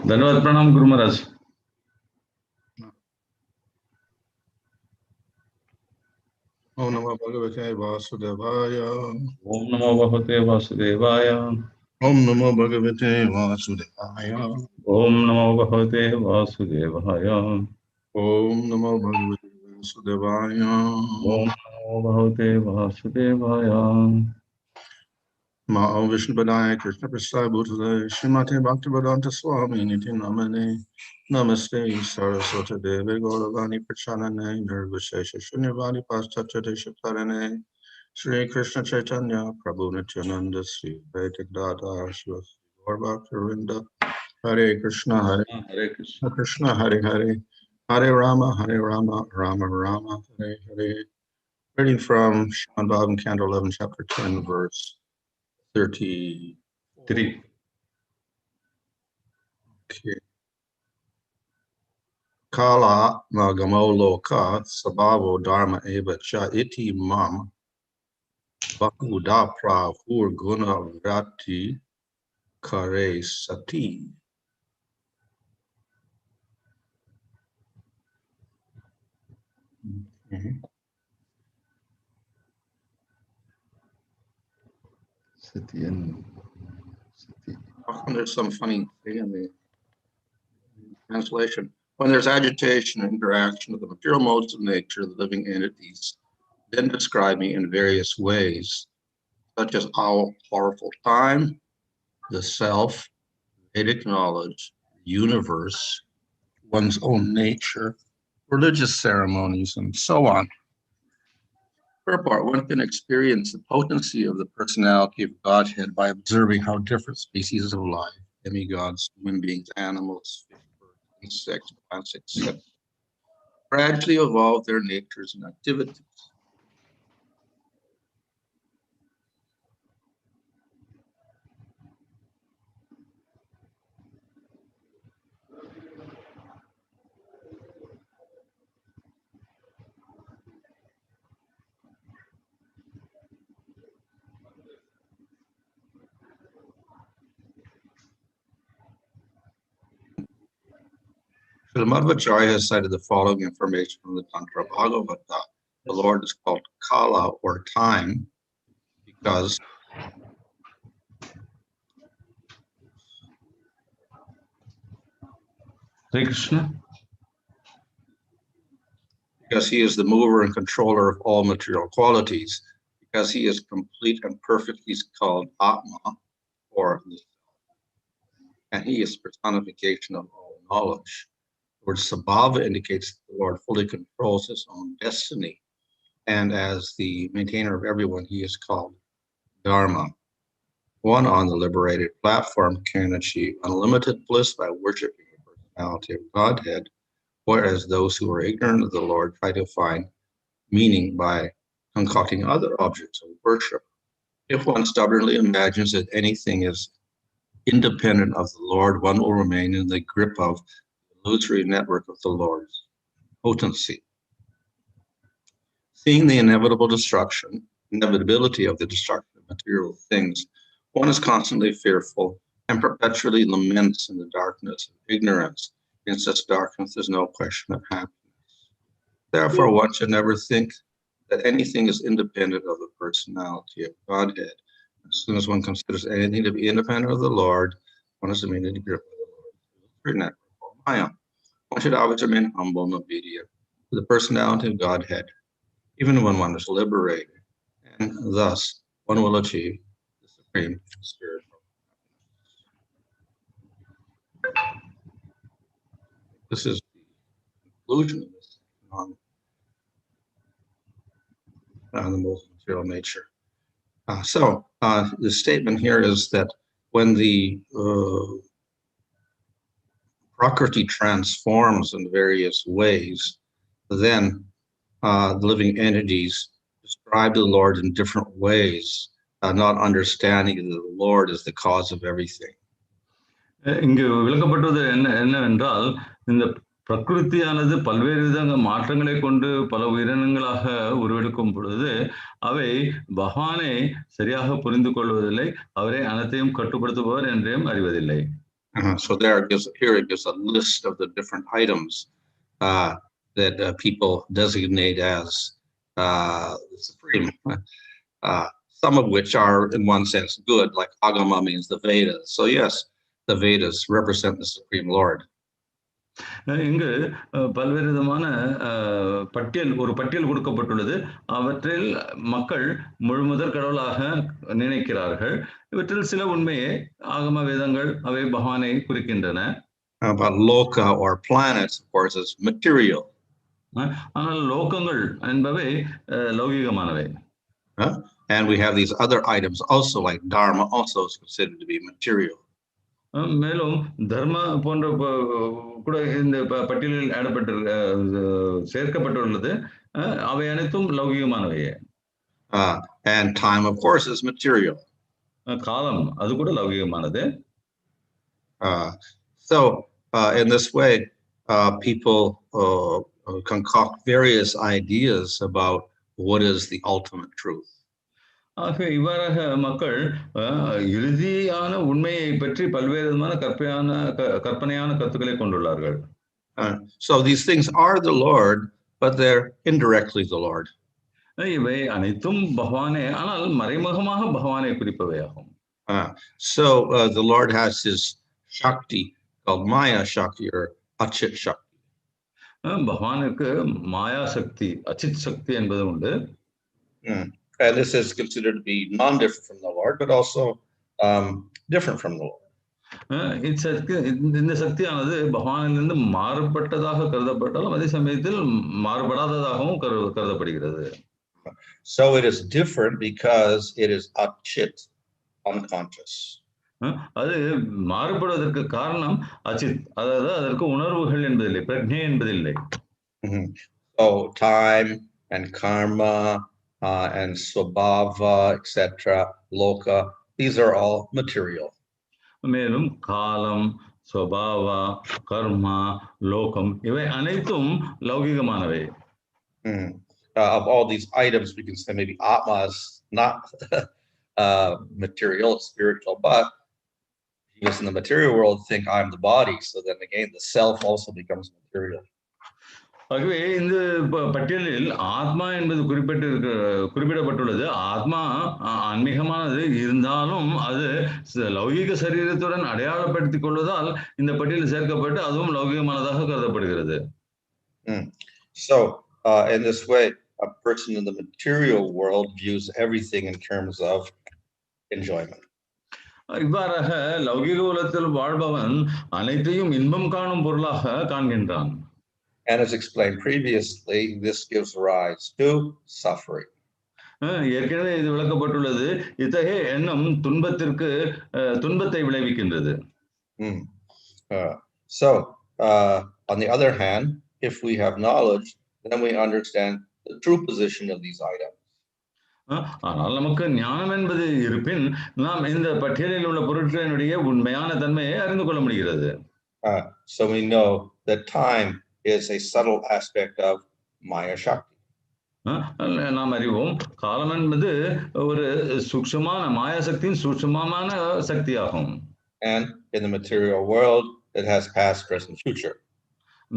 धन्यवाद प्रणाम Guru Maharaj. Om Namo Bhagavate Vasudevaya. Om Namo Bhagavate Vasudevaya. Om Namo Bhagavate Vasudevaya. Om Namo Bhagavate Vasudevaya. Om Namo Bhagavate Vasudevaya. Om Namo Bhagavate Vasudevaya. Ma'am Vishnu Padaya Krishna Prasad Bhutale Srimate Bhaktivedanta Swami Niti Namane Namaste Saraswati Devi Gauravani Prachanane Nirvishesha Shunyavani Paschatya Deshatarane Sri Krishna Chaitanya Prabhu Nityananda Sri Vedic Dada Shiva Gaurabhaktarinda Hare Krishna Hare Krishna. Krishna Hare Hare Hare Rama Rama Rama Hare Hare. Reading from Srimad Bhagavatam, Canto 11, Chapter 10, verse 33. Okay. Kālaḥ lokaḥ svabhāvo dharma eva cha iti mam bahudhā prāhur guṇa-vyatikare sati. Sati and Sati. Often there's some funny thing in the translation. When there's agitation and interaction with the material modes of nature, the living entities then describe me in various ways, such as all powerful time, the self, Vedic knowledge, universe, one's own nature, religious ceremonies, and so on. Purport, one can experience the potency of the personality of Godhead by observing how different species of life, demigods, human beings, animals, fish, birds, insects, plants, etc., gradually evolve their natures and activities. Srimad has cited the following information from the Tantra Bhagavatam. The Lord is called kāla, or time, because Hare Krishna. Because he is the mover and controller of all material qualities. Because he is complete and perfect, he's called ātmā, or the self. And he is personification of all knowledge. The word svabhāvo indicates that the Lord fully controls his own destiny. And as the maintainer of everyone, he is called dharma. One on the liberated platform can achieve unlimited bliss by worshiping the personality of Godhead, whereas those who are ignorant of the Lord try to find meaning by concocting other objects of worship. If one stubbornly imagines that anything is independent of the Lord, one will remain in the grip of the illusory network of the Lord's potency. Seeing the inevitability of the destruction of material things, one is constantly fearful and perpetually laments in the darkness of ignorance. In such darkness, there's no question of happiness. Therefore, one should never think that anything is independent of the personality of Godhead. As soon as one considers anything to be independent of the Lord, one is immediately gripped by the Lord's network or Maya. One should always remain humble and obedient to the personality of Godhead, even when one is liberated, and thus one will achieve the supreme spiritual happiness. This is the conclusion of this on the most material nature. So the statement here is that when the Prakriti transforms in various ways, then the living entities describe the Lord in different ways, not understanding that the Lord is the cause of everything. இங்கு விளக்கப்பட்டது என்னவென்றால், இந்த பிரகிருதியானது பல்வேறு விதங்க மாற்றங்களை கொண்டு பல உயிரினங்களாக உருவெடுக்கும் பொழுது அவை பகவானை சரியாக புரிந்து கொள்வதில்லை, அவரை அனைத்தையும் கட்டுப்படுத்துபவர் என்றையும் அறிவதில்லை. So here it gives a list of the different items that people designate as supreme. Some of which are, in one sense, good, like āgamaḥ means the Vedas. So yes, the Vedas represent the Supreme Lord. இங்கு பல்வேறு விதமான ஒரு பட்டியல் கொடுக்கப்பட்டுள்ளது. அவற்றில் மக்கள் முழுமுதற் கடவுளாக நினைக்கிறார்கள். இவற்றில் சில உண்மையே ஆகம வேதங்கள் அவை பகவானை குறிக்கின்றன. But lokaḥ or planets, of course, is material. ஆனால் லோகங்கள் என்பவை லௌகிகமானவை. And we have these other items also, like dharma also is considered to be material. மேலும் தர்ம போன்ற கூட இந்த பட்டியலில் சேர்க்கப்பட்டுள்ளது. அவை அனைத்தும் லௌகிகமானவையே. And time, of course, is material. காலம் அது கூட லௌகிகமானது. So in this way, people concoct various ideas about what is the ultimate truth. ஆக இவ்வாறாக மக்கள் இறுதியான உண்மையை பற்றி பல்வேறு விதமான கற்பனையான கருத்துக்களை கொண்டுள்ளார்கள். So these things are the Lord, but they're indirectly the Lord. இவை அனைத்தும் பகவானே, ஆனால் மறைமுகமாக பகவானை குறிப்பவையாகும். So the Lord has his shakti called maya shakti or acit shakti. பகவானுக்கு மாயா சக்தி, அச்சித் சக்தி என்பது உண்டு. And this is considered to be non-different from the Lord, but also different from the Lord. இந்த சக்தியானது பகவானிலிருந்து மாறுபட்டதாக கருதப்பட்டாலும் அதே சமயத்தில் மாறுபடாததாகவும் கருதப்படுகிறது. So it is different because it is acit, unconscious. அது மாறுபடுவதற்கு காரணம் அச்சித், அதாவது அதற்கு உணர்வுகள் என்பதில்லை, பிரக்ஞை என்பதில்லை. So time and karma and svabhāvaḥ, etc., lokaḥ, these are all material. மேலும் காலம், svabhāvo, கர்மா, லோகம் இவை அனைத்தும் லௌகிகமானவை. Of all these items, we can say maybe ātmā is not material, it's spiritual, but Jivas in the material world think I'm the body, so then again the self also becomes material. ஆகவே இந்த பட்டியலில் ஆத்மா என்பது குறிப்பிடப்பட்டுள்ளது. ஆத்மா ஆன்மீகமானது இருந்தாலும் அது லௌகிக சரீரத்துடன் அடையாளப்படுத்திக் கொள்வதால் இந்த பட்டியலில் சேர்க்கப்பட்டு அதுவும் லௌகிகமானதாக கருதப்படுகிறது. So in this way, a person in the material world views everything in terms of enjoyment. இவ்வாறாக லௌகிக உலகத்தில் வாழ்பவன் அனைத்தையும் இன்பம் காணும் பொருளாக காண்கின்றான். And as explained previously, this gives rise to suffering. ஏற்கனவே இது விளக்கப்பட்டுள்ளது. இத்தகைய எண்ணம் துன்பத்தை விளைவிக்கின்றது. So on the other hand, if we have knowledge, then we understand the true position of these items. ஆனால் நமக்கு ஞானம் என்பது இருப்பின் நாம் இந்த பட்டியலில் உள்ள பொருட்களினுடைய உண்மையான தன்மையை அறிந்து கொள்ள முடிகிறது. So we know that time is a subtle aspect of maya shakti. நாம் அறிவோம் காலம் என்பது ஒரு சூக்ஷ்மமான மாயா சக்தியின் சூக்ஷ்மமான சக்தியாகும். And in the material world, it has past, present, future.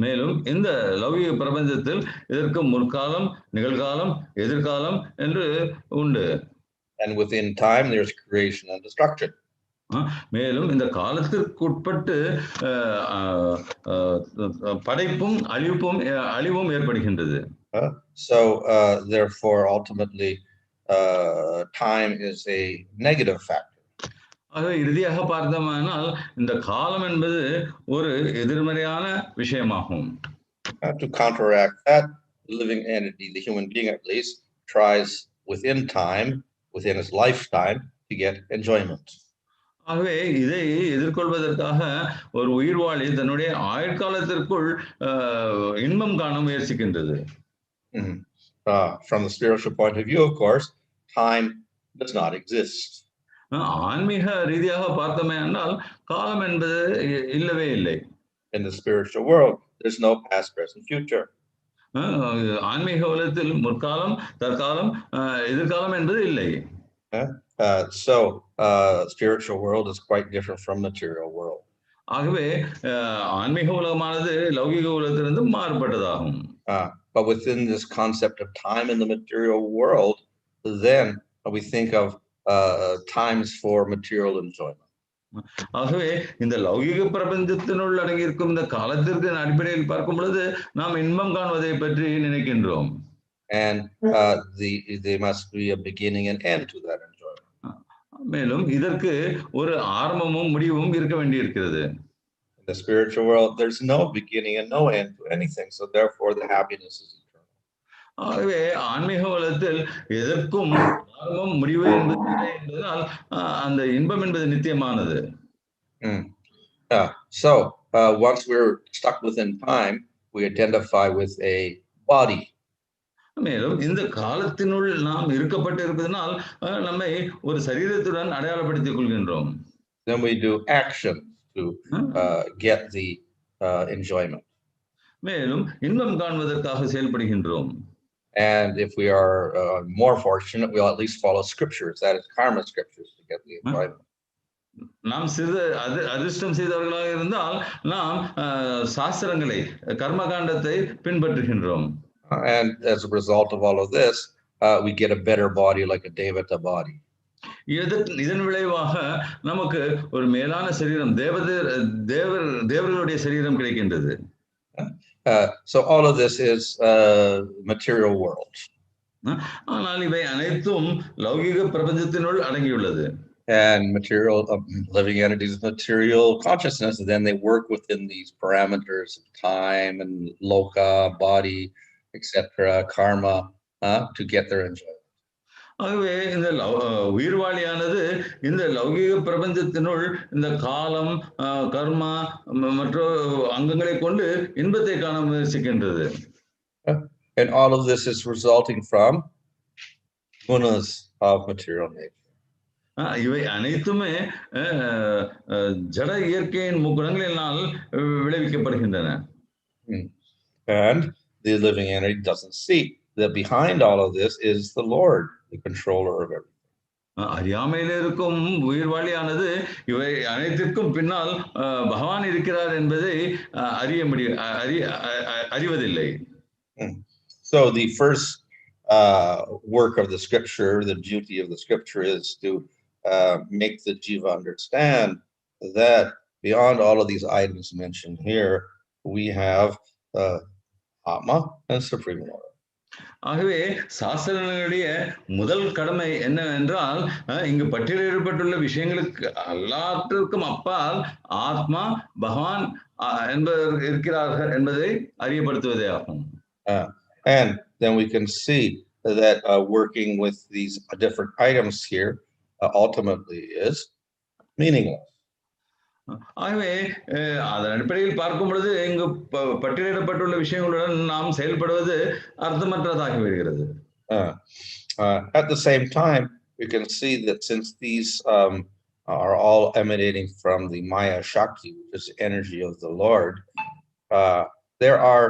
மேலும் இந்த லௌகிக பிரபஞ்சத்தில் இதற்கு முற்காலம், நிகழ்காலம், எதிர்காலம் என்று உண்டு. And within time, there's creation and destruction. மேலும் இந்த காலத்திற்குட்பட்டு படைப்பும் அழிவும் ஏற்படுகின்றது. So therefore, ultimately, time is a negative factor. ஆக இறுதியாக பார்த்தோமானால் இந்த காலம் என்பது ஒரு எதிர்மறையான விஷயமாகும். To counteract that, the living entity, the human being at least, tries within time, within his lifetime, to get enjoyment. ஆகவே இதை எதிர்கொள்வதற்காக ஒரு உயிர்வாழி தன்னுடைய ஆயுட்காலத்திற்குள் இன்பம் காண முயற்சிக்கின்றது. From the spiritual point of view, of course, time does not exist. ஆன்மீக ரீதியாக பார்த்தோமே என்றால் காலம் என்பது இல்லவே இல்லை. In the spiritual world, there's no past, present, future. ஆன்மீக உலகத்தில் முற்காலம், தற்காலம், எதிர்காலம் என்பது இல்லை. So spiritual world is quite different from material world. ஆகவே ஆன்மீக உலகமானது லௌகிக உலகத்திலிருந்து மாறுபட்டதாகும். But within this concept of time in the material world, then we think of times for material enjoyment. ஆகவே இந்த லௌகிக பிரபஞ்சத்தினுள் அடங்கியிருக்கும் இந்த காலத்திற்கு அடிப்படையில் பார்க்கும் பொழுது நாம் இன்பம் காண்பதை பற்றி நினைக்கின்றோம். And there must be a beginning and end to that enjoyment. மேலும் இதற்கு ஒரு ஆரம்பமும் முடிவும் இருக்க வேண்டியிருக்கிறது. In the spiritual world, there's no beginning and no end to anything, so therefore the happiness is eternal. ஆகவே ஆன்மீக உலகத்தில் எதற்கும் ஆரம்பம் முடிவு என்பது இல்லை என்பதால் அந்த இன்பம் என்பது நித்தியமானது. So once we're stuck within time, we identify with a body. மேலும் இந்த காலத்தினுள் நாம் இருக்கப்பட்டு இருப்பதனால் நம்மை ஒரு சரீரத்துடன் அடையாளப்படுத்திக் கொள்கின்றோம். Then we do action to get the enjoyment. மேலும் இன்பம் காண்பதற்காக செயல்படுகின்றோம். And if we are more fortunate, we'll at least follow scriptures, that is karma scriptures, to get the enjoyment. நாம் அதிர்ஷ்டம் செய்தவர்களாக இருந்தால் நாம் சாஸ்திரங்களை கர்மகாண்டத்தை பின்பற்றுகின்றோம். And as a result of all of this, we get a better body, like a devata body. இதன் விளைவாக நமக்கு ஒரு மேலான சரீரம் தேவர்களுடைய சரீரம் கிடைக்கின்றது. So all of this is material world. ஆனால் இவை அனைத்தும் லௌகிக பிரபஞ்சத்தினுள் அடங்கியுள்ளது. And material living entities, material consciousness, and then they work within these parameters of time and lokaḥ, body, etc., karma, to get their enjoyment. ஆகவே இந்த உயிர்வாளியானது இந்த லௌகிக பிரபஞ்சத்தினுள் இந்த காலம், கர்மா மற்ற அங்கங்களை கொண்டு இன்பத்தை காண முயற்சிக்கின்றது. And all of this is resulting from gunas of material nature. இவை அனைத்துமே ஜட இயற்கையின் முக்குணங்களினால் விளைவிக்கப்படுகின்றன. And the living entity doesn't see that behind all of this is the Lord, the controller of everything. அறியாமையில் இருக்கும் உயிர்வாளியானது இவை அனைத்திற்கும் பின்னால் பகவான் இருக்கிறார் என்பதை அறிவதில்லை. So the first work of the scripture, the beauty of the scripture, is to make the jiva understand that beyond all of these items mentioned here, we have ātmā and Supreme Lord. ஆகவே சாஸ்திரங்களுடைய முதல் கடமை என்னவென்றால் இங்கு பட்டியலிடப்பட்டுள்ள விஷயங்களுக்கு எல்லாத்திற்கும் அப்பால் ஆத்மா பகவான் என்பவர் இருக்கிறார்கள் என்பதை அறியப்படுத்துவதே ஆகும். And then we can see that working with these different items here ultimately is meaningless. ஆகவே அதன் அடிப்படையில் பார்க்கும் பொழுது இங்கு பட்டியலிடப்பட்டுள்ள விஷயங்களுடன் நாம் செயல்படுவது அர்த்தமற்றதாகி வருகிறது. At the same time, we can see that since these are all emanating from the Maya Shakti, which is the energy of the Lord, there are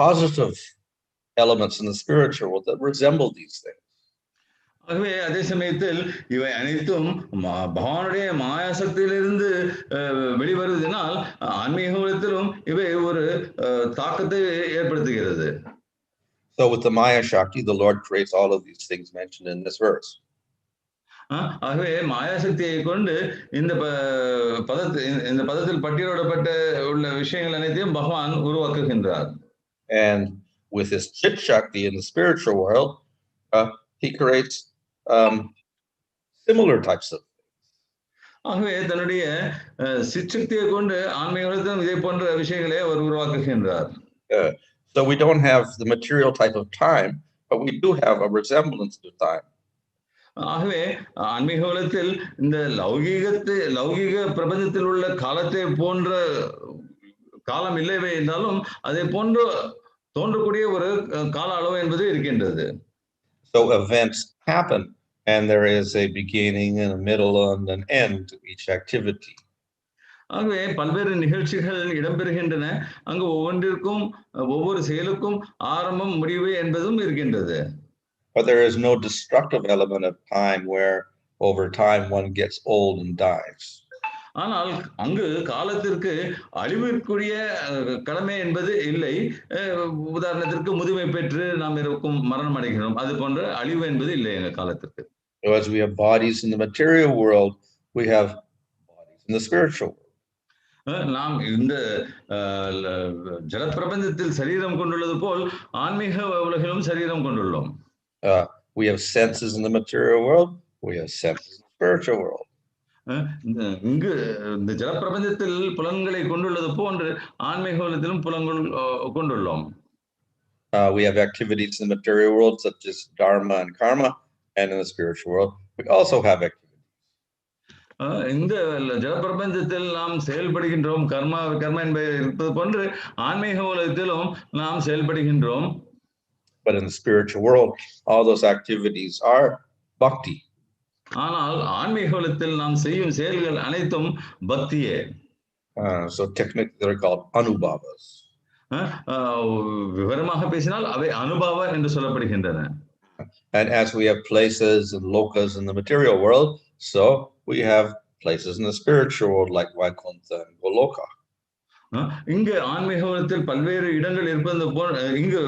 positive elements in the spiritual world that resemble these things. ஆகவே அதே சமயத்தில் இவை அனைத்தும் பகவானுடைய மாயாசக்தியிலிருந்து வெளிவருவதனால் ஆன்மீக உலகத்திலும் இவை ஒரு தாக்கத்தை ஏற்படுத்துகிறது. So with the Maya Shakti, the Lord creates all of these things mentioned in this verse. ஆகவே மாயாசக்தியை கொண்டு இந்த பதத்தில் பட்டியலிடப்பட்ட உள்ள விஷயங்கள் அனைத்தையும் பகவான் உருவாக்குகின்றார். And with his Chit Shakti in the spiritual world, he creates similar types of things. ஆகவே தன்னுடைய சிற்சக்தியை கொண்டு ஆன்மீக உலகத்திலும் இதே போன்ற விஷயங்களை அவர் உருவாக்குகின்றார். So we don't have the material type of time, but we do have a resemblance to time. ஆகவே ஆன்மீக உலகத்தில் இந்த லௌகிக பிரபஞ்சத்தில் உள்ள காலத்தை போன்ற காலம் இல்லவே என்றாலும் அதை போன்று தோன்றக்கூடிய ஒரு கால அளவு என்பது இருக்கின்றது. So events happen, and there is a beginning and a middle and an end to each activity. ஆகவே பல்வேறு நிகழ்ச்சிகள் இடம்பெறுகின்றன. அங்கு ஒவ்வொன்றிற்கும் ஒவ்வொரு செயலுக்கும் ஆரம்பம் முடிவு என்பதும் இருக்கின்றது. But there is no destructive element of time where over time one gets old and dies. ஆனால் அங்கு காலத்திற்கு அழிவிற்குரிய கடமை என்பது இல்லை. உதாரணத்திற்கு முதுமை பெற்று நாம் இருக்கும் மரணம் அடைகிறோம், அது போன்ற அழிவு என்பது இல்லை எங்க காலத்திற்கு. As we have bodies in the material world, we have bodies in the spiritual world. நாம் இந்த ஜலப்பிரபஞ்சத்தில் சரீரம் கொண்டுள்ளது போல் ஆன்மீக உலகிலும் சரீரம் கொண்டுள்ளோம். We have senses in the material world, we have senses in the spiritual world. இங்கு இந்த ஜலப்பிரபஞ்சத்தில் புலன்களை கொண்டுள்ளது போன்று ஆன்மீக உலகத்திலும் புலன்கள் கொண்டுள்ளோம். We have activities in the material world such as dharma and karma, and in the spiritual world we also have activities. இந்த ஜலப்பிரபஞ்சத்தில் நாம் செயல்படுகின்றோம், கர்மா என்பது இருப்பது போன்று ஆன்மீக உலகத்திலும் நாம் செயல்படுகின்றோம். But in the spiritual world, all those activities are bhakti. ஆனால் ஆன்மீக உலகத்தில் நாம் செய்யும் செயல்கள் அனைத்தும் பக்தியே. So technically they're called anubhavas. விவரமாக பேசினால் அவை அனுபவ என்று சொல்லப்படுகின்றன. And as we have places and lokas in the material world, so we have places in the spiritual world like Vaikuntha and Goloka. இங்கு ஆன்மீக உலகத்தில் பல்வேறு இடங்கள் இருப்பது போல் இங்கு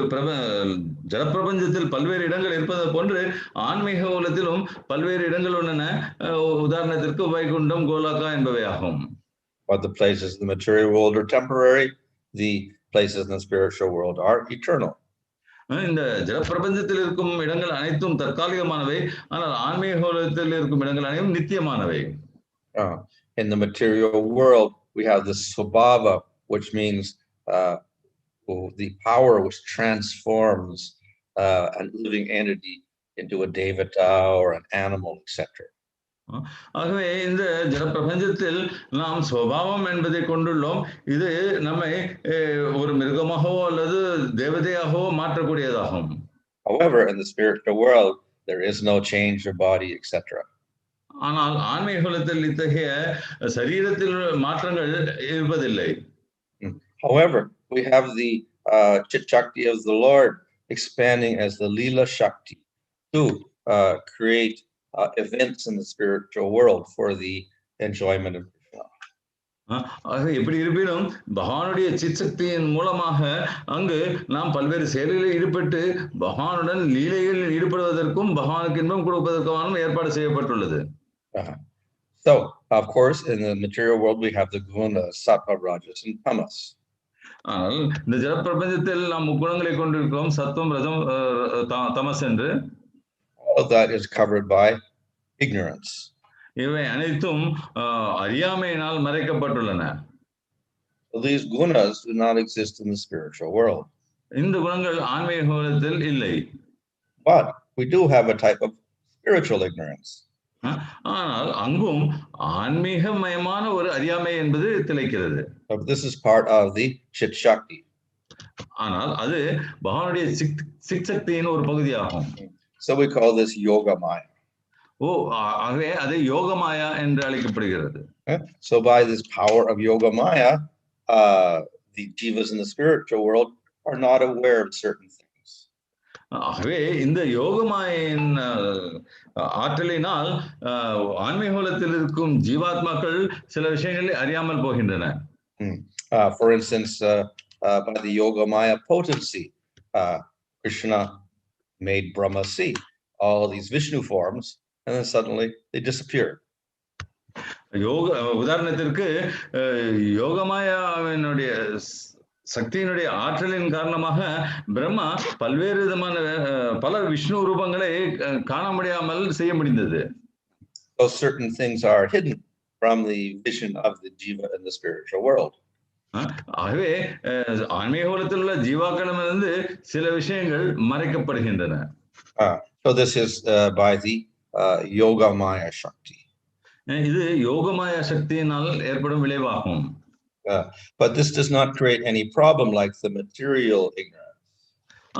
ஜலப்பிரபஞ்சத்தில் பல்வேறு இடங்கள் இருப்பது போன்று ஆன்மீக உலகத்திலும் பல்வேறு இடங்கள் உள்ளன. உதாரணத்திற்கு வைகுண்டம், கோலாக்கா என்பவை ஆகும். But the places in the material world are temporary, the places in the spiritual world are eternal. இந்த ஜலப்பிரபஞ்சத்தில் இருக்கும் இடங்கள் அனைத்தும் தற்காலிகமானவை, ஆனால் ஆன்மீக உலகத்தில் இருக்கும் இடங்கள் அனைத்தும் நித்தியமானவை. In the material world we have the svabhāvo, which means the power which transforms a living entity into a devata or an animal, etc. ஆகவே இந்த ஜலப்பிரபஞ்சத்தில் நாம் ஸ்வபாவம் என்பதை கொண்டுள்ளோம். இது நம்மை ஒரு மிருகமாகவோ அல்லது தேவதையாகவோ மாற்றக்கூடியதாகும். However, in the spiritual world there is no change of body, etc. ஆனால் ஆன்மீக உலகத்தில் இத்தகைய சரீரத்தில் மாற்றங்கள் இருப்பதில்லை. However, we have the chit shakti of the Lord expanding as the lila shakti to create events in the spiritual world for the enjoyment of Krishna. எப்படி இருப்பினும் பகவானுடைய சித் சக்தியின் மூலமாக அங்கு நாம் பல்வேறு செயல்களில் ஈடுபட்டு பகவானுடன் லீலைகளில் ஈடுபடுவதற்கும் பகவானுக்கு இன்பம் கொடுப்பதற்கான ஏற்பாடு செய்யப்பட்டுள்ளது. So, of course, in the material world we have the gunas, sattva, rajas, and tamas. ஆனால் இந்த ஜலப்பிரபஞ்சத்தில் நாம் முக்குணங்களை கொண்டிருக்கிறோம், சத்துவம், ரஜம், தமஸ் என்று. All of that is covered by ignorance. இவை அனைத்தும் அறியாமையினால் மறைக்கப்பட்டுள்ளன. So these gunas do not exist in the spiritual world. இந்த குணங்கள் ஆன்மீக உலகத்தில் இல்லை. But we do have a type of spiritual ignorance. ஆனால் அங்கும் ஆன்மீகமயமான ஒரு அறியாமை என்பது திளைக்கிறது. This is part of the chit shakti. ஆனால் அது பகவானுடைய சித் சக்தியின் ஒரு பகுதியாகும். So we call this yogamaya. ஆகவே அது யோகமாயா என்று அழைக்கப்படுகிறது. So by this power of yogamaya, the jivas in the spiritual world are not aware of certain things. ஆகவே இந்த யோகமாயின் ஆற்றலினால் ஆன்மீக உலகத்தில் இருக்கும் ஜீவாத்மாக்கள் சில விஷயங்களை அறியாமல் போகின்றன. For instance, by the yogamaya potency, Krishna made Brahma see all these Vishnu forms, and then suddenly they disappeared. உதாரணத்திற்கு யோகமாயாவினுடைய சக்தியினுடைய ஆற்றலின் காரணமாக பிரம்மா பல்வேறு விதமான பல விஷ்ணு ரூபங்களை காண முடியாமல் செய்ய முடிந்தது. So certain things are hidden from the vision of the jiva in the spiritual world. ஆகவே ஆன்மீக உலகத்தில் உள்ள ஜீவாக்களிடமிருந்து சில விஷயங்கள் மறைக்கப்படுகின்றன. So this is by the yogamaya shakti. இது யோகமாயா சக்தியினால் ஏற்படும் விளைவாகும். But this does not create any problem like the material ignorance.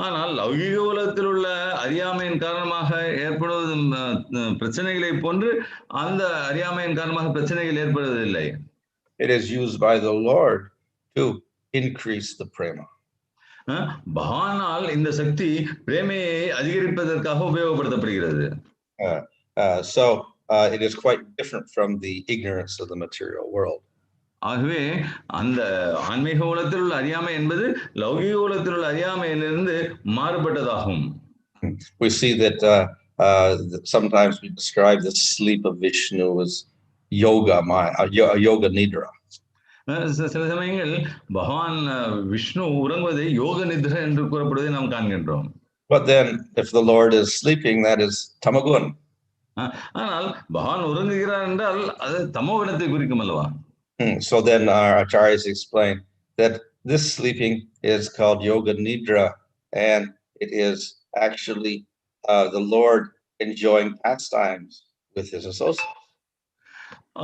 ஆனால் லௌகிக உலகத்தில் உள்ள அறியாமையின் காரணமாக ஏற்படும் பிரச்சனைகளை போன்று அந்த அறியாமையின் காரணமாக பிரச்சனைகள் ஏற்படுவதில்லை. It is used by the Lord to increase the prema. பகவானால் இந்த சக்தி பிரேமையை அதிகரிப்பதற்காக உபயோகப்படுத்தப்படுகிறது. So it is quite different from the ignorance of the material world. ஆகவே அந்த ஆன்மீக உலகத்தில் உள்ள அறியாமை என்பது லௌகிக உலகத்தில் உள்ள அறியாமையிலிருந்து மாறுபட்டதாகும். We see that sometimes we describe the sleep of Vishnu as yoga nidra. சில சமயங்கள் பகவான் விஷ்ணு உறங்குவதை யோக நித்ரை என்று கூறப்படுவதை நாம் காண்கின்றோம். But then if the Lord is sleeping, that is tamagun. ஆனால் பகவான் உறங்குகிறார் என்றால் அது தமோகுணத்தை குறிக்கும் அல்லவா? So then our acharyas explain that this sleeping is called yoga nidra, and it is actually the Lord enjoying pastimes with his associates.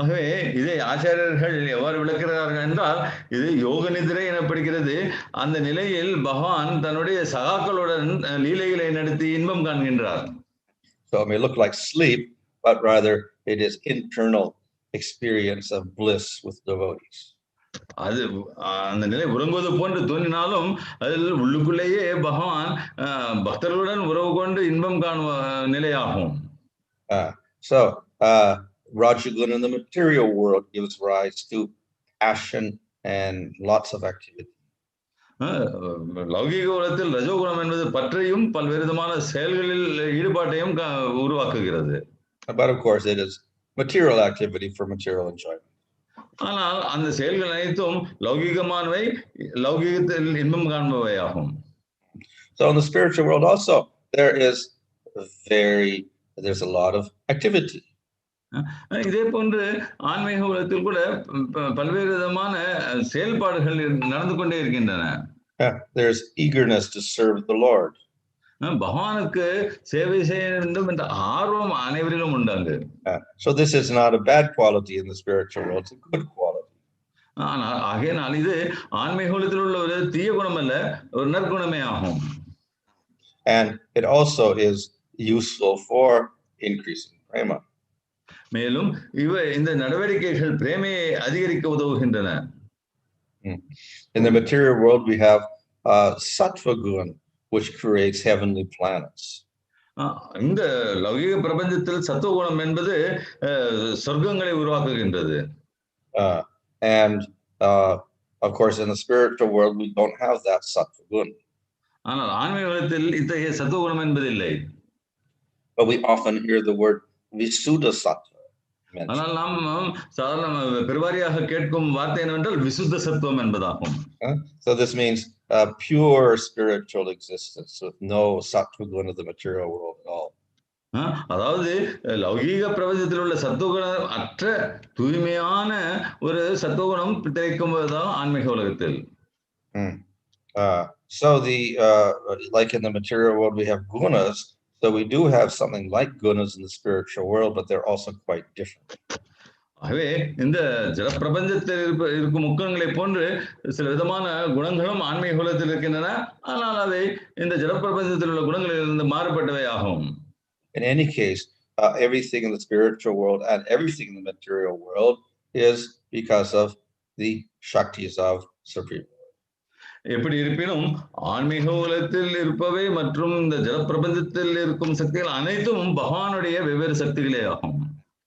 ஆகவே இதை ஆச்சாரியர்கள் எவ்வாறு விளக்கிறார்கள் என்றால் இது யோக நிதிரை எனப்படுகிறது. அந்த நிலையில் பகவான் தன்னுடைய சகாக்களுடன் லீலைகளை நடத்தி இன்பம் காண்கின்றார். So it may look like sleep, but rather it is internal experience of bliss with devotees. அது அந்த நிலை உறங்குவது போன்று தோன்றினாலும் அதில் உள்ளுக்குள்ளேயே பகவான் பக்தர்களுடன் உறவு கொண்டு இன்பம் காணும் நிலையாகும். So Rajaguna in the material world gives rise to passion and lots of activity. லௌகிக உலகத்தில் ரஜோகுணம் என்பது பற்றையும் பல்வேறு விதமான செயல்களில் ஈடுபாட்டையும் உருவாக்குகிறது. But of course it is material activity for material enjoyment. ஆனால் அந்த செயல்கள் அனைத்தும் லௌகிகமானவை, லௌகிகத்தில் இன்பம் காண்பவையாகும். So in the spiritual world also there's a lot of activity. இதே போன்று ஆன்மீக உலகத்தில் கூட பல்வேறு விதமான செயல்பாடுகள் நடந்து கொண்டே இருக்கின்றன. There's eagerness to serve the Lord. பகவானுக்கு சேவை செய்ய வேண்டும் என்ற ஆர்வம் அனைவரிலும் உண்டாங்க. So this is not a bad quality in the spiritual world, it's a good quality. ஆனால் ஆகையினால் இது ஆன்மீக உலகத்தில் உள்ள ஒரு தீய குணம் அல்ல, ஒரு நற்குணமே ஆகும். And it also is useful for increasing prema. மேலும் இந்த நடவடிக்கைகள் பிரேமையை அதிகரிக்க உதவுகின்றன. In the material world we have sattva guna, which creates heavenly planets. இந்த லௌகிக பிரபஞ்சத்தில் சத்துவகுணம் என்பது சொர்க்கங்களை உருவாக்குகின்றது. And of course in the spiritual world we don't have that sattva guna. ஆனால் ஆன்மீக உலகத்தில் இத்தகைய சத்துவகுணம் என்பது இல்லை. But we often hear the word visuddha sattva. ஆனால் நாம் சாதாரண பெருவாரியாக கேட்கும் வார்த்தை என்னவென்றால் விசுத்த சத்துவம் என்பதாகும். So this means pure spiritual existence with no sattva guna of the material world at all. அதாவது லௌகீக பிரபஞ்சத்தில் உள்ள சத்துவகுணம் அற்ற தூய்மையான ஒரு சத்துவகுணம் கிடைக்கும்போதுதான் ஆன்மீக உலகத்தில். So like in the material world we have gunas. So we do have something like gunas in the spiritual world, but they're also quite different. ஆகவே இந்த ஜட பிரபஞ்சத்தில் இருக்கும் முக்கங்களை போன்று சில விதமான குணங்களும் ஆன்மீக உலகத்தில் இருக்கின்றன. ஆனால் அவை இந்த ஜட பிரபஞ்சத்தில் உள்ள குணங்களிலிருந்து மாறுபட்டவை ஆகும். In any case, everything in the spiritual world and everything in the material world is because of the shaktis of Supreme. எப்படி இருப்பினும் ஆன்மீக உலகத்தில் இருப்பவை மற்றும் இந்த ஜட பிரபஞ்சத்தில் இருக்கும் சக்திகள் அனைத்தும் பகவானுடைய வெவ்வேறு சக்திகளே ஆகும்.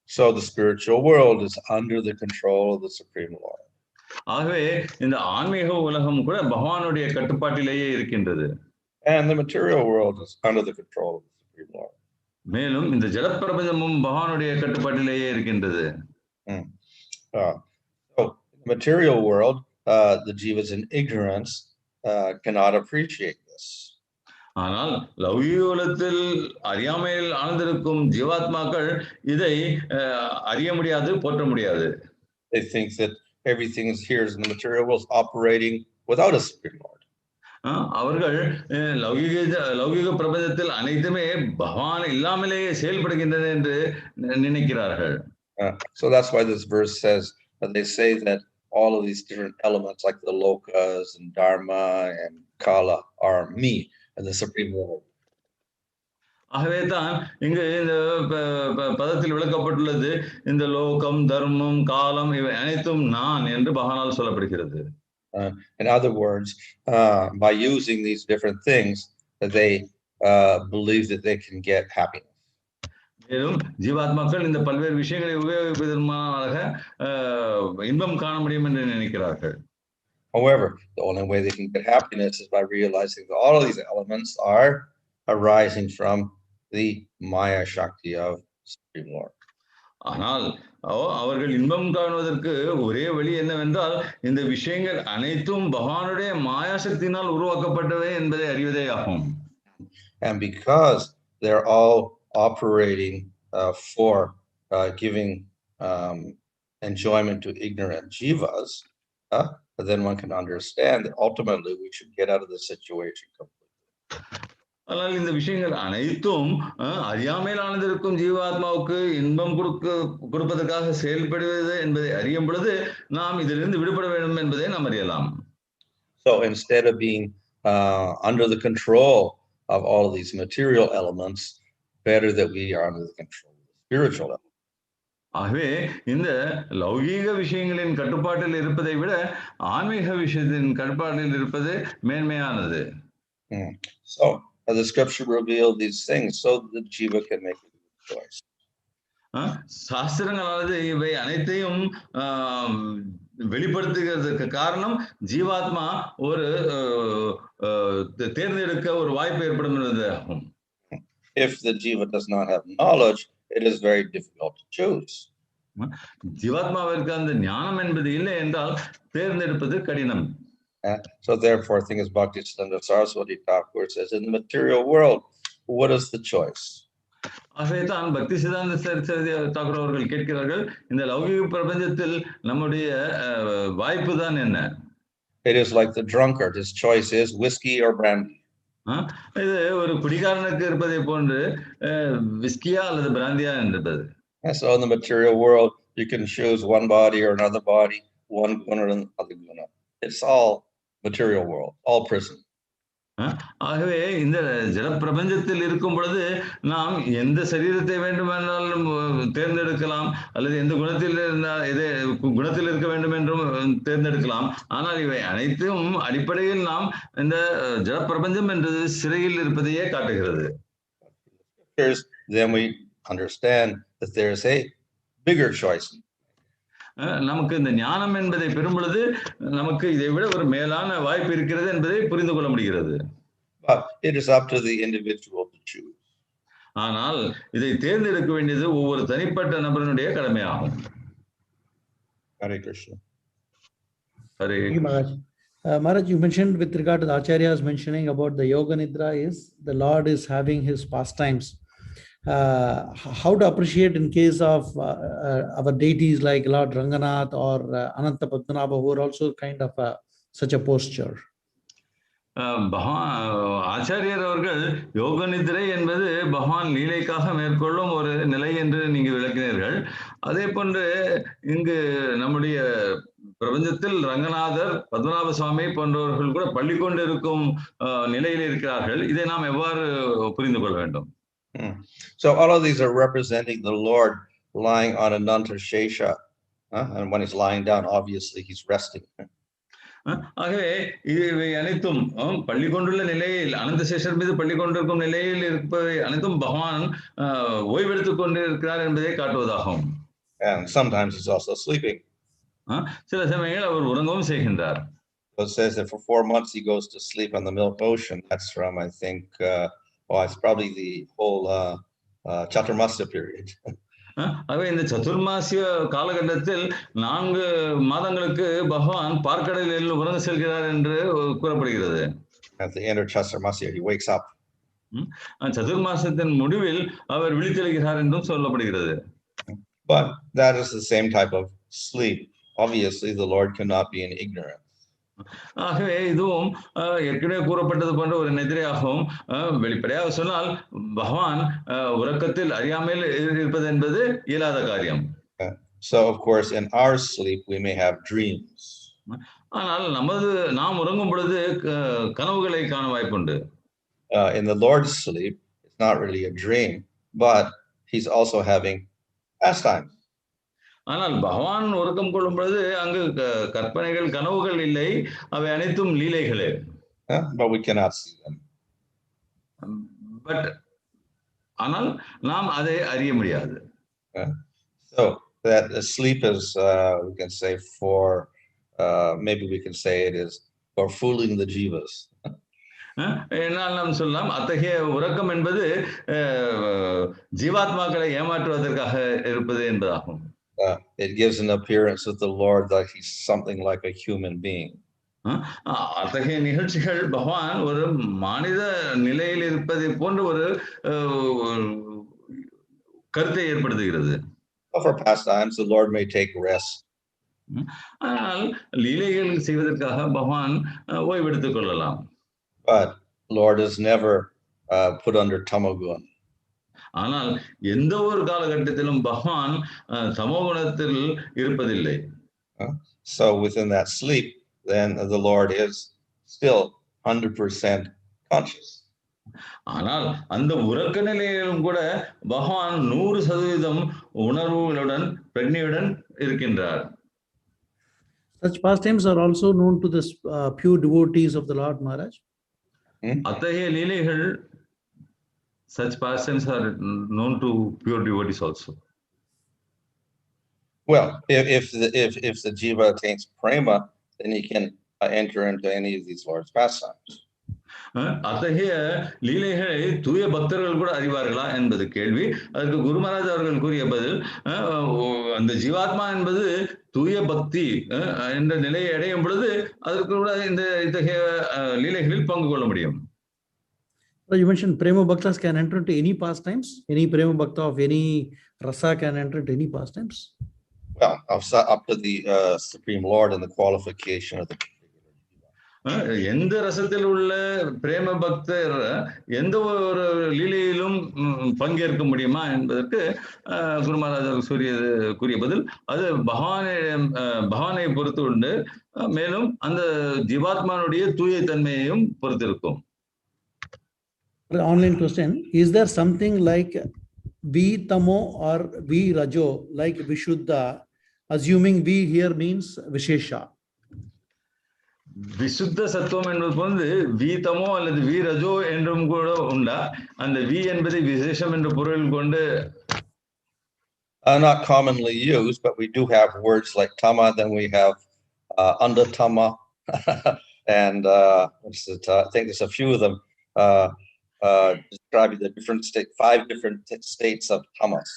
So the spiritual world is under the control of the Supreme Lord. ஆகவே இந்த ஆன்மீக உலகம் கூட பகவானுடைய கட்டுப்பாட்டிலேயே இருக்கின்றது. And the material world is under the control of the Supreme Lord. மேலும் இந்த ஜட பிரபஞ்சமும் பகவானுடைய கட்டுப்பாட்டிலேயே இருக்கின்றது. So the material world, the jivas in ignorance cannot appreciate this. ஆனால் லௌகிக உலகத்தில் அறியாமையில் ஆழ்ந்திருக்கும் ஜீவாத்மாக்கள் இதை அறிய முடியாது, போற்ற முடியாது. They think that everything is here in the material world is operating without a Supreme Lord. அவர்கள் லௌகிக பிரபஞ்சத்தில் அனைத்துமே பகவான் இல்லாமலேயே செயல்படுகின்றன என்று நினைக்கிறார்கள். So that's why this verse says that they say that all of these different elements like the lokas and dharma and kāla are me and the Supreme Lord. ஆகவே தான் இங்கு இந்த பதத்தில் விளக்கப்பட்டுள்ளது இந்த லோகம், தர்மம், காலம் இவை அனைத்தும் நான் என்று பகவானால் சொல்லப்படுகிறது. In other words, by using these different things, they believe that they can get happiness. மேலும் ஜீவாத்மாக்கள் இந்த பல்வேறு விஷயங்களை உபயோகிப்பதன் மூலமாக இன்பம் காண முடியும் என்று நினைக்கிறார்கள். However, the only way they can get happiness is by realizing that all of these elements are arising from the Maya Shakti of Supreme Lord. ஆனால் அவர்கள் இன்பம் காணுவதற்கு ஒரே வழி என்னவென்றால் இந்த விஷயங்கள் அனைத்தும் பகவானுடைய மாயாசக்தியினால் உருவாக்கப்பட்டவை என்பதை அறிவதே ஆகும். And because they're all operating for giving enjoyment to ignorant jivas, then one can understand that ultimately we should get out of this situation completely. ஆனால் இந்த விஷயங்கள் அனைத்தும் அறியாமையில் ஆனந்திருக்கும் ஜீவாத்மாவுக்கு இன்பம் கொடுப்பதற்காக செயல்படுவது என்பதை அறியும் பொழுது நாம் இதிலிருந்து விடுபட வேண்டும் என்பதை நாம் அறியலாம். So instead of being under the control of all of these material elements, better that we are under the control of the spiritual elements. ஆகவே இந்த லௌகீக விஷயங்களின் கட்டுப்பாட்டில் இருப்பதை விட ஆன்மீக விஷயத்தின் கட்டுப்பாட்டில் இருப்பது மேன்மையானது. So the scripture revealed these things so that the jiva can make a good choice. சாஸ்திரங்களானது இவை அனைத்தையும் வெளிப்படுத்துகிறதுக்கு காரணம் ஜீவாத்மா ஒரு தேர்ந்தெடுக்க ஒரு வாய்ப்பு ஏற்படும் என்பதாகும். If the jiva does not have knowledge, it is very difficult to choose. ஜீவாத்மாவிற்கு அந்த ஞானம் என்பது இல்லை என்றால் தேர்ந்தெடுப்பது கடினம். So therefore, I think as Bhaktisiddhanta Saraswati Thakur says, in the material world, what is the choice? ஆகவேதான் பக்தி சித்தாந்த சரஸ்வதி தாக்கூர் அவர்கள் கேட்கிறார்கள், இந்த லௌகிக பிரபஞ்சத்தில் நம்முடைய வாய்ப்பு தான் என்ன? It is like the drunkard. His choice is whiskey or brandy. இது ஒரு குடிகாரனுக்கு இருப்பதை போன்று விஸ்கியா அல்லது பிராந்தியா என்பது. So in the material world, you can choose one body or another body, one guna or another guna. It's all material world, all prison. ஆகவே இந்த ஜட பிரபஞ்சத்தில் இருக்கும் பொழுது நாம் எந்த சரீரத்தை வேண்டுமென்றாலும் தேர்ந்தெடுக்கலாம், அல்லது எந்த குணத்தில் இருந்தால் எதை குணத்தில் இருக்க வேண்டும் என்றும் தேர்ந்தெடுக்கலாம். ஆனால் இவை அனைத்தும் அடிப்படையில் நாம் இந்த ஜட பிரபஞ்சம் என்றது சிறையில் இருப்பதையே காட்டுகிறது. Then we understand that there is a bigger choice. நமக்கு இந்த ஞானம் என்பதை பெறும் பொழுது நமக்கு இதை விட ஒரு மேலான வாய்ப்பு இருக்கிறது என்பதை புரிந்து கொள்ள முடிகிறது. But it is up to the individual to choose. ஆனால் இதை தேர்ந்தெடுக்க வேண்டியது ஒவ்வொரு தனிப்பட்ட நபரினுடைய கடமையாகும். Hare Krishna. Hare Maharaj. Maharaj, you mentioned with regard to the Acharyas mentioning about the Yoga Nidra is the Lord is having his pastimes. How to appreciate in case of our deities like Lord Ranganath or Ananta Padmanabha, who are also kind of such a posture? ஆச்சாரியர் அவர்கள் யோக நிதிரை என்பது பகவான் லீலைக்காக மேற்கொள்ளும் ஒரு நிலை என்று நீங்க விளக்கினீர்கள். அதே போன்று இங்கு நம்முடைய பிரபஞ்சத்தில் ரங்கநாதர், பத்மநாப சுவாமி போன்றவர்கள் கூட பள்ளி கொண்டு இருக்கும் நிலையில் இருக்கிறார்கள். இதை நாம் எவ்வாறு புரிந்து கொள்ள வேண்டும்? So all of these are representing the Lord lying on a Nantashesha, and when he's lying down, obviously he's resting. ஆகவே இவை அனைத்தும் பள்ளி கொண்டுள்ள நிலையில், அனந்தசேஷர் மீது பள்ளி கொண்டிருக்கும் நிலையில் இருப்பதை அனைத்தும் பகவான் ஓய்வெடுத்துக் கொண்டு இருக்கிறார் என்பதை காட்டுவதாகும். And sometimes he's also sleeping. சில சமயங்கள் அவர் உறங்கவும் செய்கின்றார். It says that for 4 months he goes to sleep on the milk ocean. That's from, I think, it's probably the whole Chaturmasya period. ஆகவே இந்த சதுர்மாசிய காலகட்டத்தில் 4 மாதங்களுக்கு பகவான் பார்க்கடலில் உறங்க செல்கிறார் என்று கூறப்படுகிறது. At the end of Chaturmasya, he wakes up. சதுர்மாசத்தின் முடிவில் அவர் விழித்தெழுகிறார் என்றும் சொல்லப்படுகிறது. But that is the same type of sleep. Obviously, the Lord cannot be in ignorance. ஆகவே இதுவும் ஏற்கனவே கூறப்பட்டது போன்ற ஒரு நிதிரையாகவும், வெளிப்படையாக சொன்னால் பகவான் உறக்கத்தில் அறியாமையில் இருப்பது என்பது இயலாத காரியம். So of course in our sleep we may have dreams. ஆனால் நாம் உறங்கும் பொழுது கனவுகளை காண வாய்ப்புண்டு. In the Lord's sleep it's not really a dream, but he's also having pastimes. ஆனால் பகவான் உறக்கம் கொள்ளும் பொழுது அங்கு கற்பனைகள், கனவுகள் இல்லை, அவை அனைத்தும் லீலைகளே. But we cannot see them. But ஆனால் நாம் அதை அறிய முடியாது. So that the sleep is, we can say maybe we can say it is for fooling the Jivas. என்னால் நாம் சொல்லலாம் அத்தகைய உறக்கம் என்பது ஜீவாத்மாக்களை ஏமாற்றுவதற்காக இருப்பது என்பதாகும். It gives an appearance of the Lord like he's something like a human being. அத்தகைய நிகழ்ச்சிகள் பகவான் ஒரு மனித நிலையில் இருப்பதை போன்ற ஒரு கருத்தை ஏற்படுத்துகிறது. For pastimes, the Lord may take rest. ஆனால் லீலைகள் செய்வதற்காக பகவான் ஓய்வெடுத்துக் கொள்ளலாம். But Lord is never put under tamagun. ஆனால் எந்த ஒரு காலகட்டத்திலும் பகவான் தமோகுணத்தில் இருப்பதில்லை. So within that sleep, then the Lord is still 100% conscious. ஆனால் அந்த உறக்க நிலையிலும் கூட பகவான் 100% உணர்வுகளுடன் பிரக்ஞையுடன் இருக்கின்றார். Such pastimes are also known to the pure devotees of the Lord, Maharaj. அத்தகைய லீலைகள், such pastimes are known to pure devotees also. Well, if the jiva attains prema, then he can enter into any of these Lord's pastimes. அத்தகைய லீலைகளை தூய பக்தர்கள் கூட அறிவார்களா என்பது கேள்வி. அதற்கு குரு மகாராஜ் அவர்கள் கூறிய பதில், அந்த ஜீவாத்மா என்பது தூய பக்தி என்ற நிலையை அடையும் பொழுது அதற்கு கூட இந்த இத்தகைய லீலைகளில் பங்கு கொள்ள முடியும். You mentioned prema bhaktas can enter into any pastimes. Any prema bhakta of any rasa can enter into any pastimes. Well, up to the Supreme Lord and the qualification of the. எந்த ரசத்தில் உள்ள பிரேம பக்தர் எந்த ஒரு லீலையிலும் பங்கேற்க முடியுமா என்பதற்கு குரு மகாராஜ் கூறிய பதில், அது பகவானை பொறுத்து உண்டு. மேலும் அந்த ஜீவாத்மானுடைய தூய தன்மையையும் பொறுத்திருக்கும். Online question: is there something like V tamo or V rajo like Vishuddha, assuming V here means Vishesha? விசுத்த சத்துவம் என்பது வந்து வி தமோ அல்லது வி ரஜோ என்றும் கூட உண்டா? அந்த வி என்பதை விசேஷம் என்ற பொருள் கொண்டு not commonly used, but we do have words like tama, then we have andatama, and I think there's a few of them describing the different 5 different states of tamas.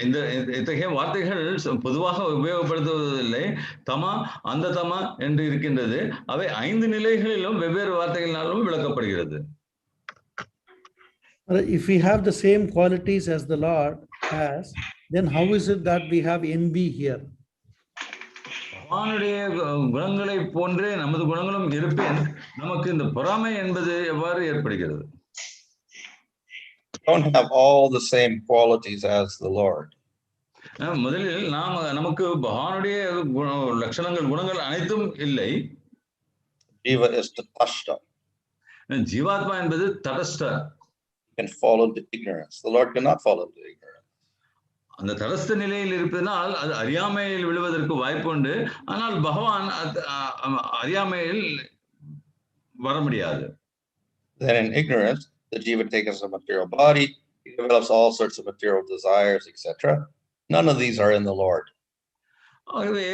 இந்த இத்தகைய வார்த்தைகள் பொதுவாக உபயோகப்படுத்துவதில்லை. தமா, அந்த தமா என்று இருக்கின்றது. அவை 5 நிலைகளிலும் வெவ்வேறு வார்த்தைகளினாலும் விளக்கப்படுகிறது. If we have the same qualities as the Lord has, then how is it that we have envy here? பகவானுடைய குணங்களை போன்றே நமது குணங்களும் இருப்பேன், நமக்கு இந்த பொறாமை என்பது எவ்வாறு ஏற்படுகிறது? Don't have all the same qualities as the Lord. முதலில் நமக்கு பகவானுடைய லட்சணங்கள் குணங்கள் அனைத்தும் இல்லை. Jiva is tatashta. ஜீவாத்மா என்பது தடஸ்ட. Can fall into ignorance. The Lord cannot fall into ignorance. அந்த தடஸ்த நிலையில் இருப்பதனால் அது அறியாமையில் விழுவதற்கு வாய்ப்பு உண்டு. ஆனால் பகவான் அறியாமையில் வர முடியாது. Then in ignorance, the jiva takes a material body, he develops all sorts of material desires, etc. None of these are in the Lord. ஆகவே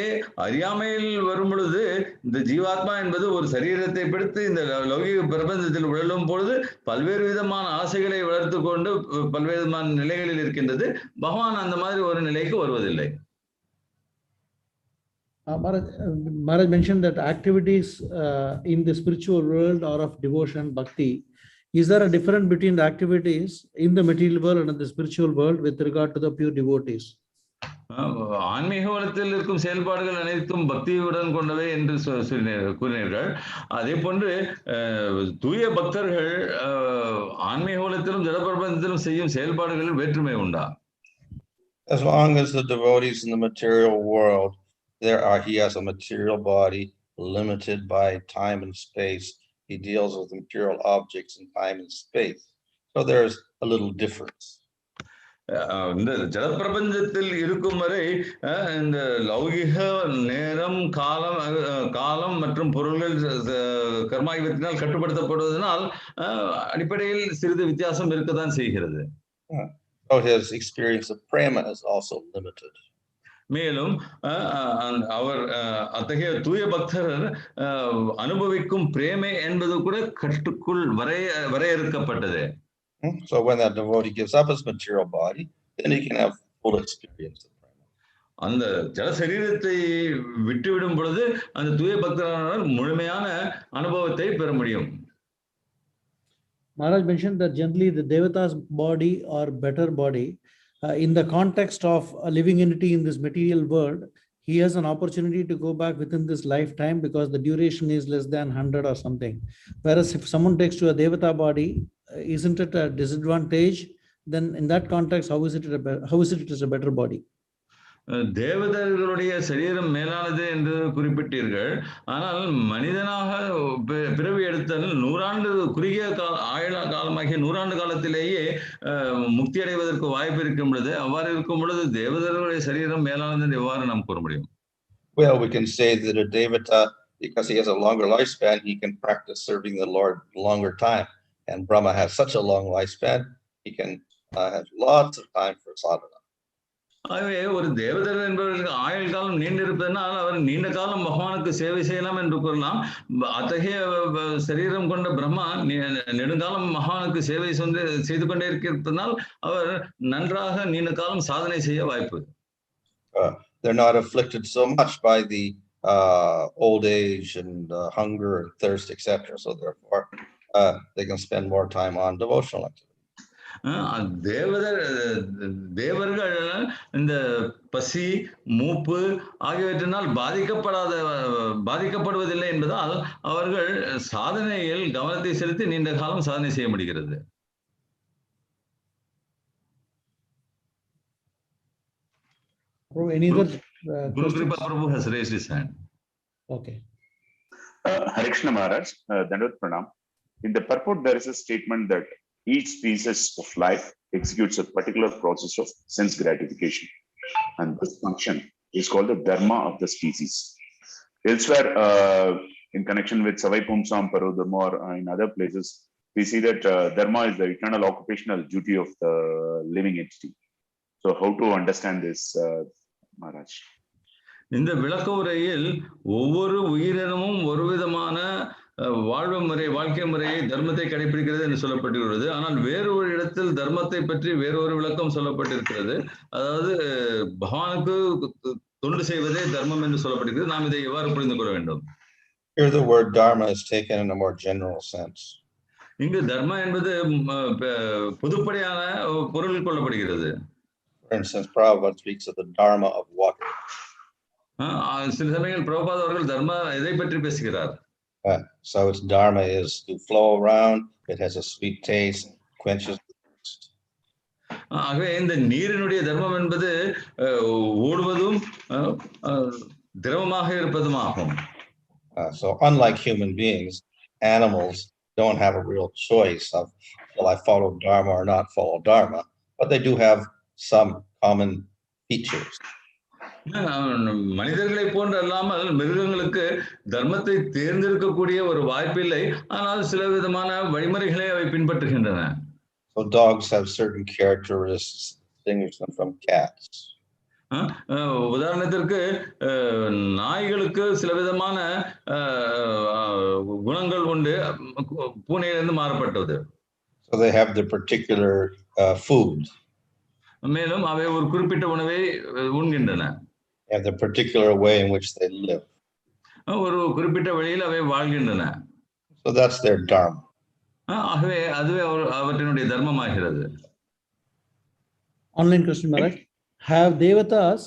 அறியாமையில் வரும் பொழுது இந்த ஜீவாத்மா என்பது ஒரு சரீரத்தை பிடித்து இந்த லௌகிக பிரபஞ்சத்தில் உழலும் பொழுது பல்வேறு விதமான ஆசைகளை வளர்த்து கொண்டு பல்வேறு விதமான நிலைகளில் இருக்கின்றது. பகவான் அந்த மாதிரி ஒரு நிலைக்கு வருவதில்லை. Maharaj mentioned that activities in the spiritual world are of devotion, bhakti. Is there a difference between the activities in the material world and in the spiritual world with regard to the pure devotees? ஆன்மீக உலகத்தில் இருக்கும் செயல்பாடுகள் அனைத்தும் பக்தியுடன் கொண்டவை என்று கூறினீர்கள். அதே போன்று தூய பக்தர்கள் ஆன்மீக உலகத்திலும் ஜடப்பிரபஞ்சத்திலும் செய்யும் செயல்பாடுகளில் வேற்றுமை உண்டா? As long as the devotees in the material world, he has a material body limited by time and space. He deals with material objects in time and space. So there's a little difference. இந்த ஜலப்பிரபஞ்சத்தில் இருக்கும் வரை இந்த லௌகிக நேரம், காலம் மற்றும் பொருள்கள் கர்மாயுகத்தினால் கட்டுப்படுத்தப்படுவதனால் அடிப்படையில் சிறிது வித்தியாசம் இருக்கத்தான் செய்கிறது. So his experience of prema is also limited. மேலும் அவர் அத்தகைய தூய பக்தர் அனுபவிக்கும் பிரேமை என்பது கூட கட்டுக்குள் வரையறுக்கப்பட்டது. So when that devotee gives up his material body, then he can have full experience of prema. அந்த ஜல சரீரத்தை விட்டுவிடும் பொழுது அந்த தூய பக்தரானவர் முழுமையான அனுபவத்தை பெற முடியும். Maharaj mentioned that generally the Devata's body or better body, in the context of a living entity in this material world, he has an opportunity to go back within this lifetime because the duration is less than 100 or something. Whereas if someone takes to a Devata body, isn't it a disadvantage? Then in that context, how is it as a better body? தேவதர்களுடைய சரீரம் மேலானது என்று குறிப்பிட்டீர்கள். ஆனால் மனிதனாக பிறவி எடுத்தல் 100 ஆண்டு குறுகிய காலமாகிய 100 ஆண்டு காலத்திலேயே முக்தி அடைவதற்கு வாய்ப்பு இருக்கும் பொழுது, அவ்வாறு இருக்கும் பொழுது தேவதர்களுடைய சரீரம் மேலானது என்று எவ்வாறு நாம் கூற முடியும்? Well, we can say that a devata, because he has a longer lifespan, he can practice serving the Lord longer time. And Brahma has such a long lifespan, he can have lots of time for sadhana. ஆகவே ஒரு தேவதர் என்பவர்களுக்கு ஆயுள் காலம் நீண்டிருப்பதனால் அவர் நீண்ட காலம் பகவானுக்கு சேவை செய்யலாம் என்று கூறலாம். அத்தகைய சரீரம் கொண்ட பிரம்மா நெடுங்காலம் பகவானுக்கு சேவை செய்து கொண்டே இருப்பதனால் அவர் நன்றாக நீண்ட காலம் சாதனை செய்ய வாய்ப்பு. They're not afflicted so much by the old age and hunger and thirst, etc. So therefore, they can spend more time on devotional activity. தேவர்கள் இந்த பசி, மூப்பு ஆகியவற்றினால் பாதிக்கப்படுவதில்லை என்பதால் அவர்கள் சாதனையில் கவனத்தை செலுத்தி நீண்ட காலம் சாதனை செய்ய முடிகிறது. Guru Kripa Prabhu has raised his hand. Okay. Hare Krishna Maharaj, Dandavat Pranam. In the purport, there is a statement that each species of life executes a particular process of sense gratification, and this function is called the dharma of the species. Elsewhere, in connection with Savai Pumsam Parodharma or in other places, we see that dharma is the eternal occupational duty of the living entity. So, how to understand this, Maharaj? இந்த விளக்க உரையில் ஒவ்வொரு உயிரினமும் ஒரு விதமான வாழ்க்கை முறையை தர்மத்தை கடைபிடிக்கிறது என்று சொல்லப்பட்டிருக்கிறது. ஆனால் வேறு ஒரு இடத்தில் தர்மத்தை பற்றி வேறொரு விளக்கம் சொல்லப்பட்டிருக்கிறது. அதாவது பகவானுக்கு தொண்டு செய்வதே தர்மம் என்று சொல்லப்பட்டிருக்கிறது. நாம் இதை எவ்வாறு புரிந்து கொள்ள வேண்டும்? Here the word dharma is taken in a more general sense. இங்கு தர்மா என்பது பொதுப்படையான பொருள் கொள்ளப்படுகிறது. For instance, Prabhupada speaks of the dharma of water. சில சமயங்கள் பிரபுபாத் அவர்கள் தர்மா எதை பற்றி பேசுகிறார்? So its dharma is to flow around, it has a sweet taste, quenches the thirst. ஆகவே இந்த நீரினுடைய தர்மம் என்பது ஓடுவதும் திரவமாக இருப்பதுமாகும். So unlike human beings, animals don't have a real choice of will I follow dharma or not follow dharma, but they do have some common features. மனிதர்களை போன்று அல்லாமல் மிருகங்களுக்கு தர்மத்தை தேர்ந்தெடுக்கக்கூடிய ஒரு வாய்ப்பில்லை. ஆனால் சில விதமான வழிமுறைகளை அவை பின்பற்றுகின்றன. So dogs have certain characteristics distinguish them from cats. உதாரணத்திற்கு நாய்களுக்கு சில விதமான குணங்கள் உண்டு, பூனையிலிருந்து மாறுபட்டது. So they have the particular food. மேலும் அவை ஒரு குறிப்பிட்ட உணவை உண்கின்றன. Have the particular way in which they live. ஒரு குறிப்பிட்ட வழியில் அவை வாழ்கின்றன. So that's their dharma. ஆகவே அதுவே அவற்றினுடைய தர்மமாகிறது. Online question, Maharaj. Have devatas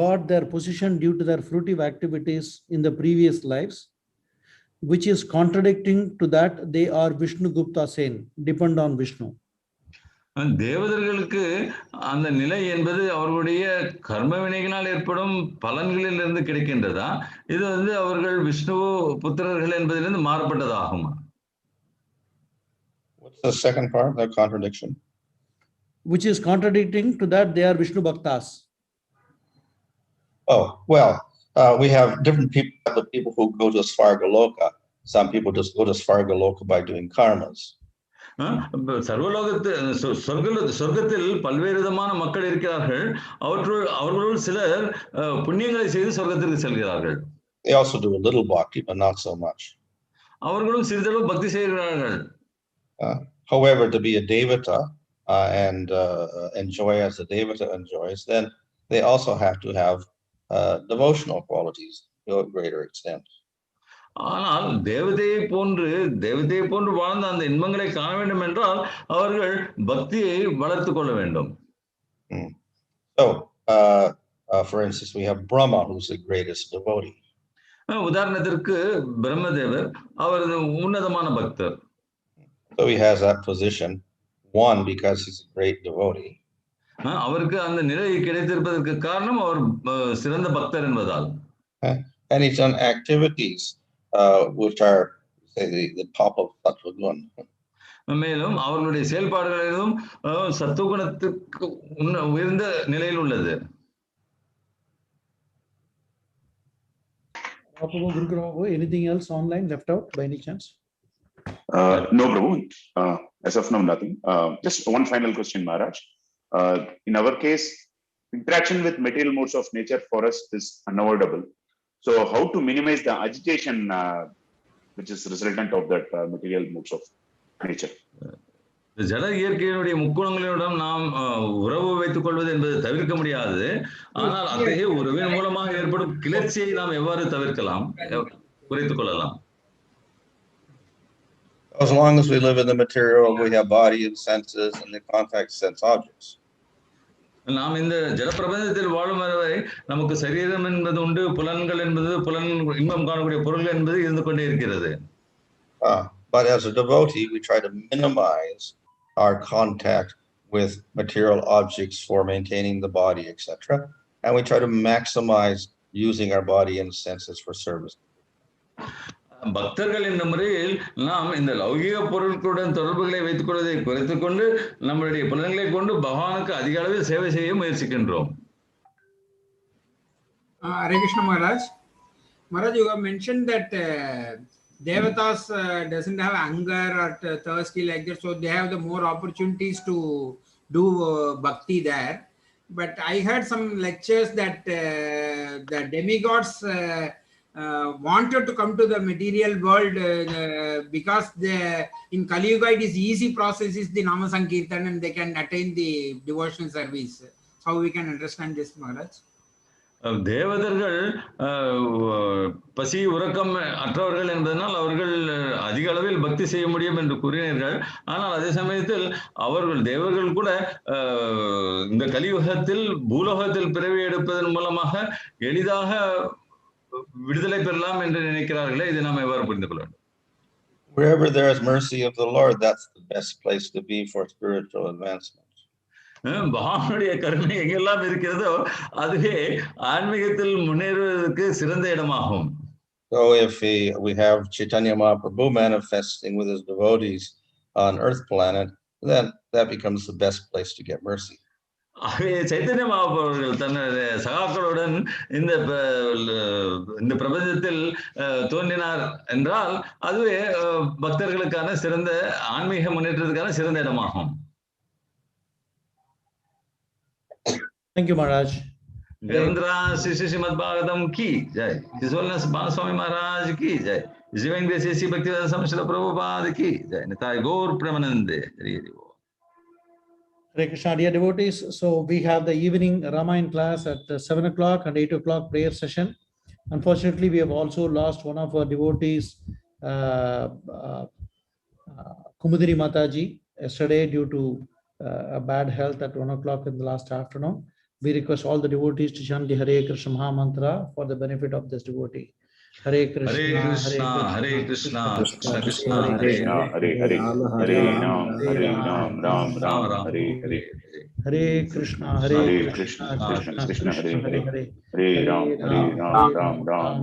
got their position due to their fruitive activities in the previous lives, which is contradicting to that they are Vishnu Gupta Sen, depend on Vishnu? தேவதர்களுக்கு அந்த நிலை என்பது அவர்களுடைய கர்ம வினைகளால் ஏற்படும் பலன்களில் இருந்து கிடைக்கின்றதா? இது அவர்கள் விஷ்ணு புத்திரர்கள் என்பதிலிருந்து மாறுபட்டதாகுமா? What's the second part, the contradiction? which is contradicting to that they are Vishnu Bhaktas. Oh, well, we have different people, the people who go to Svargaloka. Some people just go to Svargaloka by doing karmas. சொர்க்கத்தில் பல்வேறு விதமான மக்கள் இருக்கிறார்கள். அவர்களுள் சிலர் புண்ணியங்களை செய்து சொர்க்கத்திற்கு செல்கிறார்கள். They also do a little bhakti, but not so much. அவர்களும் சிறிதளவு பக்தி செய்கிறார்கள். However, to be a devata and enjoy as the devata enjoys, then they also have to have devotional qualities to a greater extent. ஆனால் தேவதையை போன்று வாழ்ந்த அந்த இன்பங்களை காண வேண்டும் என்றால் அவர்கள் பக்தியை வளர்த்து கொள்ள வேண்டும். So, for instance, we have Brahma, who's the greatest devotee. உதாரணத்திற்கு பிரம்மதேவர் அவர் உன்னதமான பக்தர். So he has that position, one, because he's a great devotee. அவருக்கு அந்த நிலை கிடைத்திருப்பதற்கு காரணம் அவர் சிறந்த பக்தர் என்பதால். And he's done activities which are, say, the top of sattva guna. மேலும் அவர்களுடைய செயல்பாடுகளிலும் சத்துவகுணத்துக்கு உயர்ந்த நிலையில் உள்ளது. Anything else online left out by any chance? No, Prabhu. As of now, nothing. Just one final question, Maharaj. In our case, interaction with material modes of nature for us is unavoidable. So, how to minimize the agitation which is resultant of that material modes of nature? ஜட இயற்கையினுடைய முக்குணங்களுடன் நாம் உறவு வைத்துக் கொள்வது என்பது தவிர்க்க முடியாது. ஆனால் அத்தகைய உறவின் மூலமாக ஏற்படும் கிளர்ச்சியை நாம் எவ்வாறு தவிர்க்கலாம், குறைத்துக் கொள்ளலாம்? As long as we live in the material, we have body and senses and the contact sense objects. நாம் இந்த ஜட பிரபஞ்சத்தில் வாழும் வரை நமக்கு சரீரம் என்பது உண்டு, புலன்கள் என்பது இன்பம் காணக்கூடிய பொருள்கள் என்பது இருந்து கொண்டே இருக்கிறது. But as a devotee, we try to minimize our contact with material objects for maintaining the body, etc. And we try to maximize using our body and senses for service. பக்தர்கள் என்ற முறையில் நாம் இந்த லௌகிக பொருட்களுடன் தொடர்புகளை வைத்துக் கொள்வதை குறைத்துக் கொண்டு நம்முடைய புலன்களை கொண்டு பகவானுக்கு அதிக அளவில் சேவை செய்ய முயற்சிக்கின்றோம். Hare Krishna Maharaj. Maharaj, you have mentioned that Devatas doesn't have anger or thirsty like that, so they have the more opportunities to do bhakti there. But I heard some lectures that the demigods wanted to come to the material world because in Kali Yuga it is easy process is the Nama Sankirtan and they can attain the devotional service. How we can understand this, Maharaj? தேவதர்கள் பசி உறக்கம் அற்றவர்கள் என்பதனால் அவர்கள் அதிக அளவில் பக்தி செய்ய முடியும் என்று கூறினார்கள். ஆனால் அதே சமயத்தில் அவர்கள் தேவர்கள் கூட இந்த கலியுகத்தில் பூலோகத்தில் பிறவி எடுப்பதன் மூலமாக எளிதாக விடுதலை பெறலாம் என்று நினைக்கிறார்களே, இதை நாம் எவ்வாறு புரிந்து கொள்ள வேண்டும்? Wherever there is mercy of the Lord, that's the best place to be for spiritual advancement. பகவானுடைய கருணை எங்கெல்லாம் இருக்கிறதோ அதுவே ஆன்மீகத்தில் முன்னேறுவதற்கு சிறந்த இடமாகும். So if we have Chaitanya Mahaprabhu manifesting with his devotees on Earth planet, then that becomes the best place to get mercy. ஆகவே சைத்தன்ய மகாபிரபு தன்னுடைய சகாக்களுடன் இந்த பிரபஞ்சத்தில் தோன்றினார் என்றால் அதுவே பக்தர்களுக்கான சிறந்த ஆன்மீக முன்னேற்றத்துக்கான சிறந்த இடமாகும். Thank you, Maharaj. Gandra Srimad Bhagavatam ki jai. His Holiness Swami Maharaj ki jai. His Divine Grace A.C. Bhaktivedanta Swami Prabhupada ki jai. Nitai Gaur Premanande. Hare Krishna, dear devotees. So we have the evening Ramayana class at 7 o'clock and 8 o'clock prayer session. Unfortunately, we have also lost one of our devotees, Kumudiri Mataji, yesterday due to a bad health at 1 o'clock in the last afternoon. We request all the devotees to chant the Hare Krishna Maha Mantra for the benefit of this devotee. Hare Krishna, Hare Krishna, Krishna Krishna, Hare Hare, Hare Ram, Ram Ram, Hare Hare. Hare Krishna, Hare Krishna, Krishna Krishna, Hare Hare. Hare Ram, Ram Ram,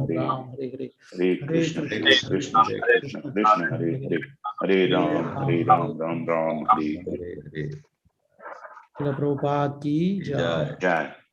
Hare Hare. Hare Krishna, Krishna Krishna, Hare Hare. Hare Ram, Ram Ram, Hare Hare. Srila Prabhupada ki jai. Jai. Jai.